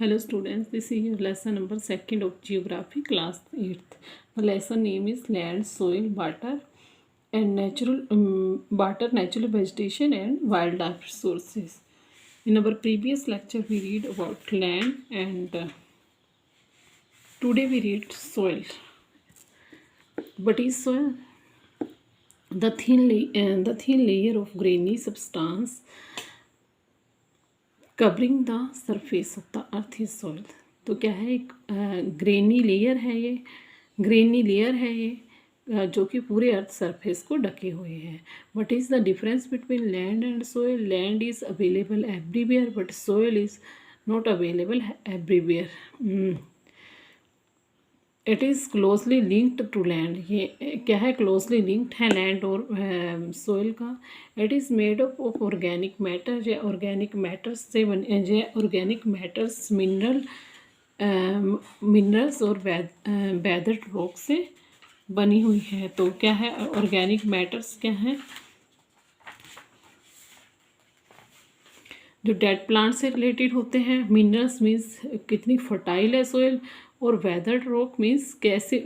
Hello students, this is your lesson number 2nd of Geography, class 8th. The lesson name is Land, Soil, Water and Natural Vegetation and Wildlife Resources. In our previous lecture we read about land and today we read soil. What is soil? The thin layer of grainy substance covering the surface of the earth is soil. तो क्या है, एक granny layer है ये जो कि पूरे earth surface को ढके हुए हैं. What is the difference between land and soil? Land is available everywhere but soil is not available everywhere. It is closely linked to land. ये क्या है, क्लोजली लिंक्ड है लैंड और सोइल का. It is made up of organic matter. या organic matters से बने, organic matters minerals और वेदर्ड रॉक से बनी हुई है. तो क्या है, ऑर्गेनिक मैटर्स क्या है, जो डेड प्लांट से रिलेटेड होते हैं. मिनरल्स मीन्स कितनी फर्टाइल है सोइल, और वेदर रॉक मीन्स कैसे,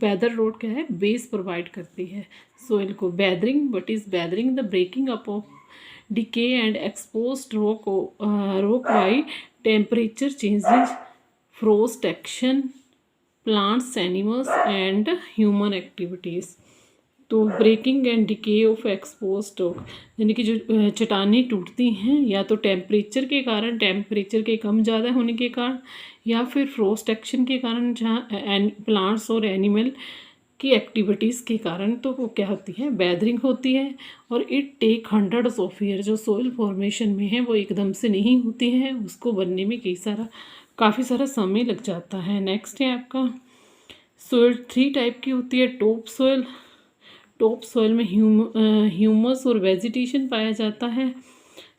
वेदर रॉक क्या है, बेस प्रोवाइड करती है सोइल को. Weathering, what is weathering? The breaking up of decay and exposed rock by temperature changes, frost action, plants, animals and human activities. तो breaking and decay of exposed rock यानी कि जो चट्टानें टूटती हैं या तो टेम्परेचर के कारण, टेम्परेचर के कम ज़्यादा होने के कारण, या फिर फ्रोस्ट एक्शन के कारण, जहाँ प्लांट्स और एनिमल की एक्टिविटीज़ के कारण. तो वो क्या होती है, वेदरिंग होती है. और it take hundreds of year. जो सोइल फॉर्मेशन में है वो एकदम से नहीं होती है, उसको बनने में काफ़ी सारा समय लग जाता है. नेक्स्ट है आपका सोइल. 3 टाइप की होती है. Top soil. टॉप सोइल में ह्यूमस और वेजिटेशन पाया जाता है.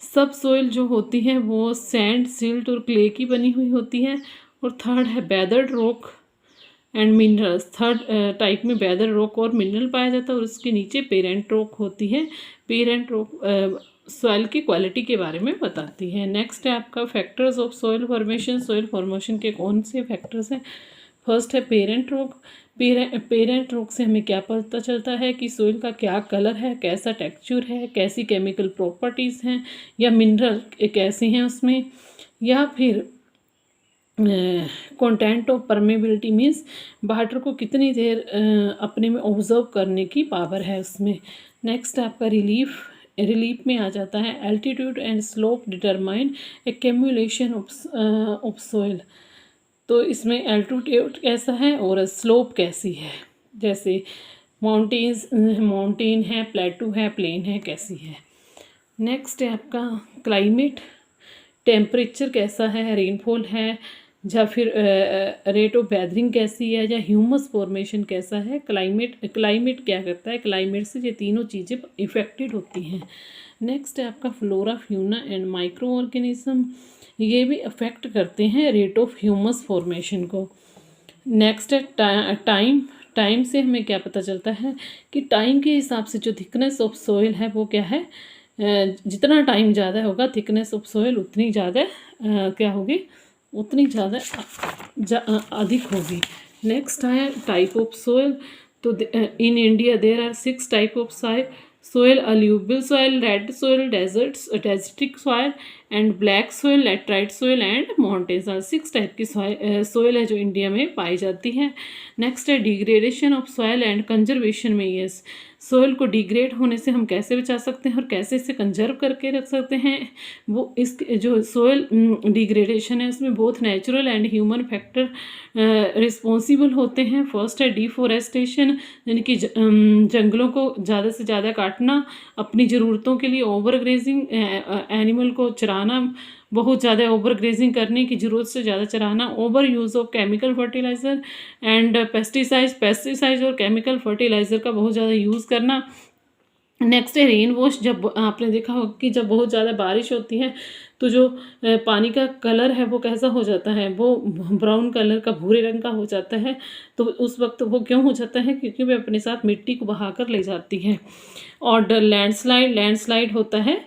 सब सोइल जो होती है वो सैंड, सिल्ट और क्ले की बनी हुई होती है. और थर्ड है weathered rock and minerals. Third type में वेदर रॉक और मिनरल पाया जाता है. और उसके नीचे पेरेंट रॉक होती है. पेरेंट रॉक सॉइल की क्वालिटी के बारे में बताती है. नेक्स्ट है आपका factors of soil formation. Soil formation के कौन से फैक्टर्स हैं? फर्स्ट है पेरेंट रॉक. पेरेंट रॉक से हमें क्या पता चलता है कि सॉइल का क्या कलर है, कैसा टेक्सचर है, कैसी केमिकल प्रॉपर्टीज़ हैं, या मिनरल कैसे हैं उसमें, या फिर content of permeability means water को कितनी देर अपने में ऑब्जर्व करने की पावर है उसमें. नेक्स्ट आपका रिलीफ में आ जाता है. Altitude and slope determine accumulation of soil. तो इसमें एल्टीट्यूड कैसा है और स्लोप कैसी है, जैसे माउंटेन है, प्लेटू है, प्लेन है, कैसी है. नेक्स्ट है आपका क्लाइमेट. टेम्परेचर कैसा है, रेनफॉल है, या फिर रेट ऑफ वेदरिंग कैसी है, या ह्यूमस फॉर्मेशन कैसा है. क्लाइमेट क्या करता है, क्लाइमेट से ये तीनों चीज़ें इफेक्टेड होती हैं. नेक्स्ट है आपका flora, fauna and micro organism. ये भी अफेक्ट करते हैं रेट ऑफ ह्यूमस फॉर्मेशन को. नेक्स्ट है टाइम. टाइम से हमें क्या पता चलता है कि टाइम के हिसाब से जो थिकनेस ऑफ सॉइल है वो क्या है, जितना टाइम ज़्यादा होगा थिकनेस ऑफ सॉइल उतनी ज़्यादा क्या होगी, उतनी ज़्यादा अधिक होगी. नेक्स्ट है टाइप ऑफ सॉइल. तो in India there are 6 type of soil. Alluvial soil, red soil, desertic soil and black soil, laterite soil and mountain soil. 6 type की सोइल है जो इंडिया में पाई जाती है. नेक्स्ट है degradation of soil and conservation में. ये सोइल को डिग्रेड होने से हम कैसे बचा सकते हैं और कैसे इसे कंजर्व करके रख सकते हैं. वो इस जो सोइल डिग्रेडेशन है उसमें both natural and human factor responsible होते हैं. फर्स्ट है डिफॉरेस्टेशन, यानी कि जंगलों को ज़्यादा से ज़्यादा काटना अपनी ज़रूरतों के लिए. ओवर ग्रेजिंग, एनिमल को चराना, बहुत ज़्यादा ओवर ग्रेजिंग करने की ज़रूरत से ज़्यादा चराना. Over use of chemical fertiliser and pesticides और केमिकल फर्टिलाइज़र का बहुत ज़्यादा यूज़ करना. नेक्स्ट है रेन वॉश. जब आपने देखा होगा कि जब बहुत ज़्यादा बारिश होती है तो जो पानी का कलर है वो कैसा हो जाता है, वो ब्राउन कलर का, भूरे रंग का हो जाता है. तो उस वक्त वो क्यों हो जाता है, क्योंकि वे अपने साथ मिट्टी को बहा कर ले जाती है. और लैंडस्लाइड होता है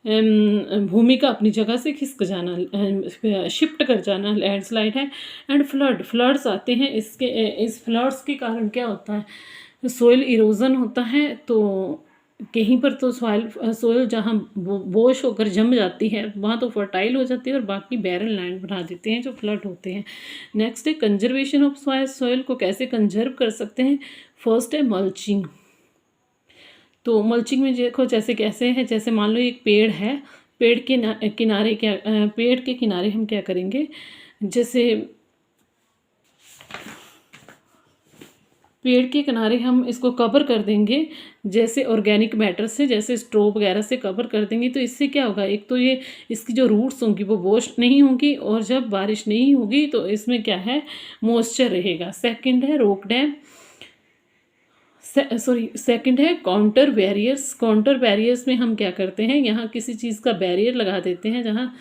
भूमि का अपनी जगह से खिसक जाना, शिफ्ट कर जाना लैंडस्लाइड है। एंड फ्लड्स आते हैं, इस फ्लड्स के कारण क्या होता है, सोइल इरोजन होता है। तो कहीं पर तो सोइल जहाँ बोश होकर जम जाती है वहाँ तो फर्टाइल हो जाती है और बाकी बैरन लैंड बना देते हैं जो फ्लड होते हैं। नेक्स्ट है कंजर्वेशन ऑफ सॉइल को कैसे कंजर्व कर सकते हैं। फर्स्ट है मल्चिंग। तो मल्चिंग में देखो जैसे कैसे है, जैसे मान लो एक पेड़ है, पेड़ के किनारे पेड़ के किनारे हम क्या करेंगे, जैसे पेड़ के किनारे हम इसको कवर कर देंगे जैसे ऑर्गेनिक मैटर से, जैसे स्ट्रो वगैरह से कवर कर देंगे। तो इससे क्या होगा, एक तो ये इसकी जो रूट्स होंगी वो वॉश नहीं होंगी, और जब बारिश नहीं होगी तो इसमें क्या है, मॉइस्चर रहेगा। सेकंड है रॉक डैम, सेकंड है काउंटर बैरियर्स। काउंटर बैरियर्स में हम क्या करते हैं, यहाँ किसी चीज़ का बैरियर लगा देते हैं जहाँ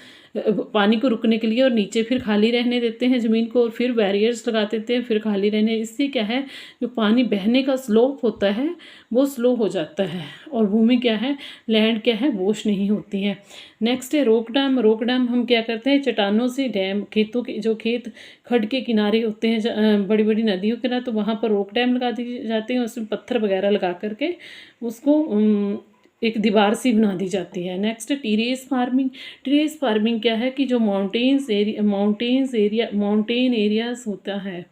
पानी को रुकने के लिए, और नीचे फिर खाली रहने देते हैं ज़मीन को, और फिर बैरियर्स लगा देते हैं, फिर खाली रहने। इससे क्या है, जो पानी बहने का स्लोप होता है वो स्लो हो जाता है, और भूमि क्या है, लैंड क्या है, वॉश नहीं होती है। नेक्स्ट है रॉक डैम। रॉक डैम हम क्या करते हैं, चट्टानों से डैम, खेतों के जो खेत खड्ड के किनारे होते हैं बड़ी बड़ी नदियों के ना, तो वहाँ पर रॉक डैम लगा दिए जाते हैं, उसमें पत्थर वगैरह लगा करके उसको एक दीवार सी बना दी जाती है। Next terrace farming. Terrace farming क्या है कि जो माउंटेन एरियाज होता है,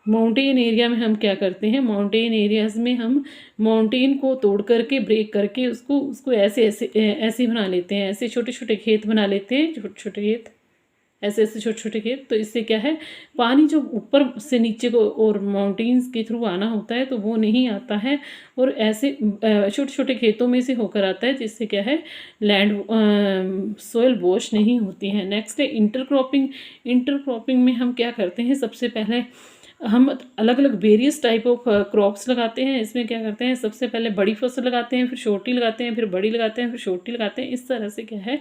माउंटेन एरिया में हम क्या करते हैं, माउंटेन एरियाज में हम माउंटेन को तोड़ करके ब्रेक करके उसको ऐसे ऐसे ऐसे बना लेते हैं, ऐसे छोटे छोटे खेत बना लेते हैं, छोटे छोटे खेत, ऐसे ऐसे छोटे छोटे खेत। तो इससे क्या है, पानी जो ऊपर से नीचे को और माउंटेन्स के थ्रू आना होता है तो वो नहीं आता है, और ऐसे छोटे छोटे खेतों में से होकर आता है, जिससे क्या है, लैंड सोइल वॉश नहीं होती है। नेक्स्ट है इंटरक्रॉपिंग। इंटरक्रॉपिंग में हम क्या करते हैं, सबसे पहले हम अलग अलग वेरियस टाइप ऑफ क्रॉप्स लगाते हैं। इसमें क्या करते हैं, सबसे पहले बड़ी फसल लगाते हैं, फिर छोटी लगाते हैं, फिर बड़ी लगाते हैं, फिर छोटी लगाते हैं। इस तरह से क्या है,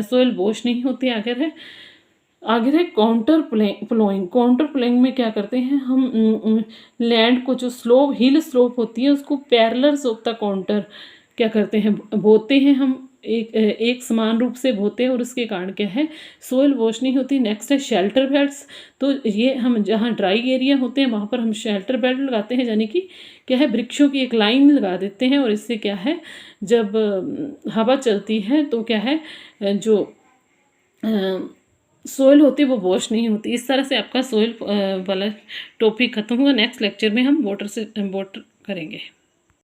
सोइल वॉश नहीं होती। आगे है काउंटर प्लोइंग। काउंटर प्लोइंग में क्या करते हैं, हम लैंड को जो हिल स्लोप होती है उसको पैरेलल ऑफ द काउंटर क्या करते हैं, बोते हैं हम, एक समान रूप से बोते हैं, और उसके कारण क्या है, सोइल वॉश नहीं होती। नेक्स्ट है शेल्टर बेल्ट्स। तो ये हम जहाँ ड्राई एरिया होते हैं वहाँ पर हम शेल्टर बेल्ट लगाते हैं, यानी कि क्या है, वृक्षों की एक लाइन लगा देते हैं, और इससे क्या है, जब हवा चलती है तो क्या है, जो सोइल होती है वो वॉश नहीं होती। इस तरह से आपका सोइल वाला टॉपिक खत्म हुआ। नेक्स्ट लेक्चर में हम वाटर करेंगे।